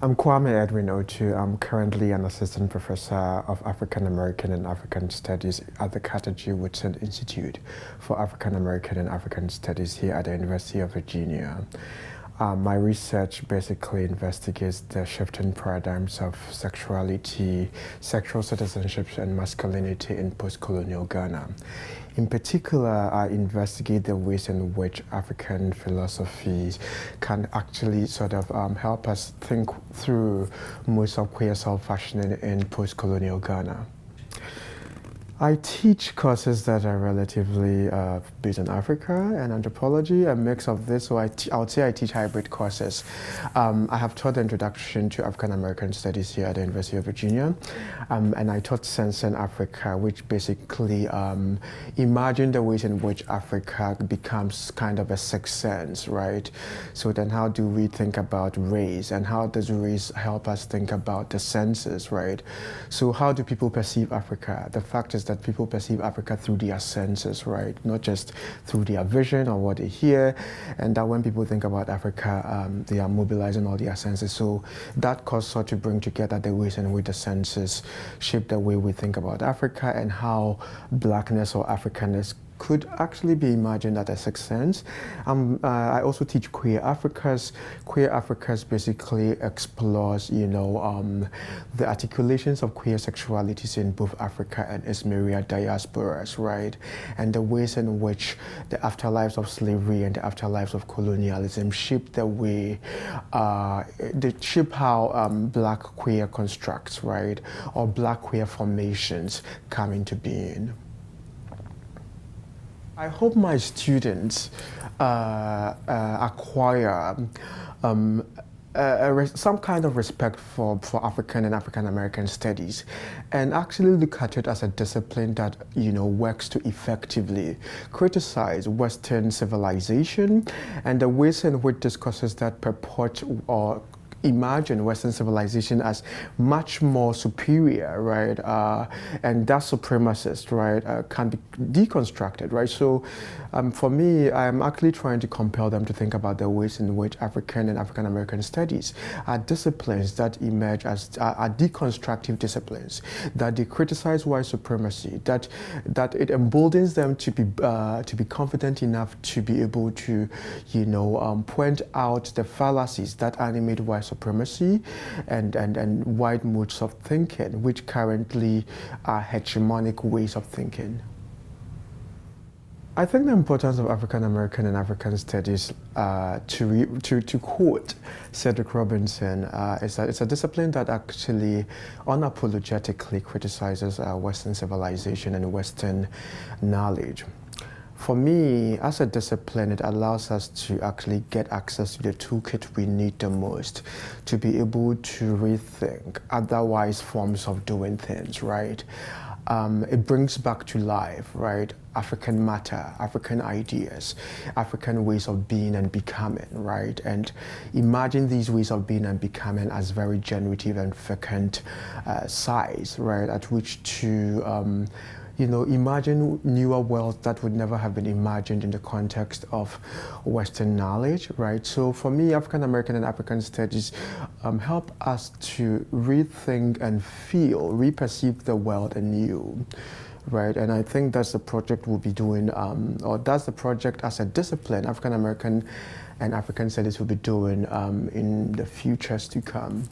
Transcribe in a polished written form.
I'm Kwame E. I'm currently an assistant professor of African American and African Studies at the Carter G. Woodson Institute for African American and African Studies here at the University of Virginia. My research basically investigates the shifting paradigms of sexuality, sexual citizenship, and masculinity in post-colonial Ghana. In particular, I investigate the ways in which African philosophies can actually sort of help us think through modes of queer self-fashioning in post-colonial Ghana. I teach courses that are relatively based on Africa and anthropology, a mix of this, so I would say I teach hybrid courses. I have taught the introduction to African American studies here at the University of Virginia, and I taught Sense in Africa, which basically imagined the ways in which Africa becomes kind of a sixth sense, right? So then how do we think about race, and how does race help us think about the senses, right? So how do people perceive Africa? The fact is that people perceive Africa through their senses, right? Not just through their vision or what they hear, and that when people think about Africa, they are mobilizing all their senses. So that course sought to bring together the ways in which the senses shape the way we think about Africa and how blackness or Africanness could actually be imagined at a sixth sense. I also teach Queer Africas. Queer Africas basically explores, the articulations of queer sexualities in both Africa and its myriad diasporas, right? And the ways in which the afterlives of slavery and the afterlives of colonialism shape the way, they shape how black queer constructs, right? Or black queer formations come into being. I hope my students acquire some kind of respect for African and African American studies, and actually look at it as a discipline that works to effectively criticize Western civilization and the ways in which discourses that purport or imagine Western civilization as much more superior, right? And that supremacist, right, can be deconstructed, right? So for me, I'm actually trying to compel them to think about the ways in which African and African American studies are disciplines that emerge as are deconstructive disciplines, that they criticize white supremacy, that it emboldens them to be confident enough to be able to, point out the fallacies that animate white supremacy and white modes of thinking, which currently are hegemonic ways of thinking. I think the importance of African American and African studies, to quote Cedric Robinson, is that it's a discipline that actually unapologetically criticizes Western civilization and Western knowledge. For me, as a discipline, it allows us to actually get access to the toolkit we need the most to be able to rethink otherwise forms of doing things, right? It brings back to life, right, African matter, African ideas, African ways of being and becoming, right? And imagine these ways of being and becoming as very generative and fecund size, right, at which to imagine newer worlds that would never have been imagined in the context of Western knowledge, right? So for me, African American and African studies help us to rethink and feel, reperceive the world anew, right? And I think that's the project we'll be doing, or that's the project as a discipline, African American and African studies will be doing in the futures to come.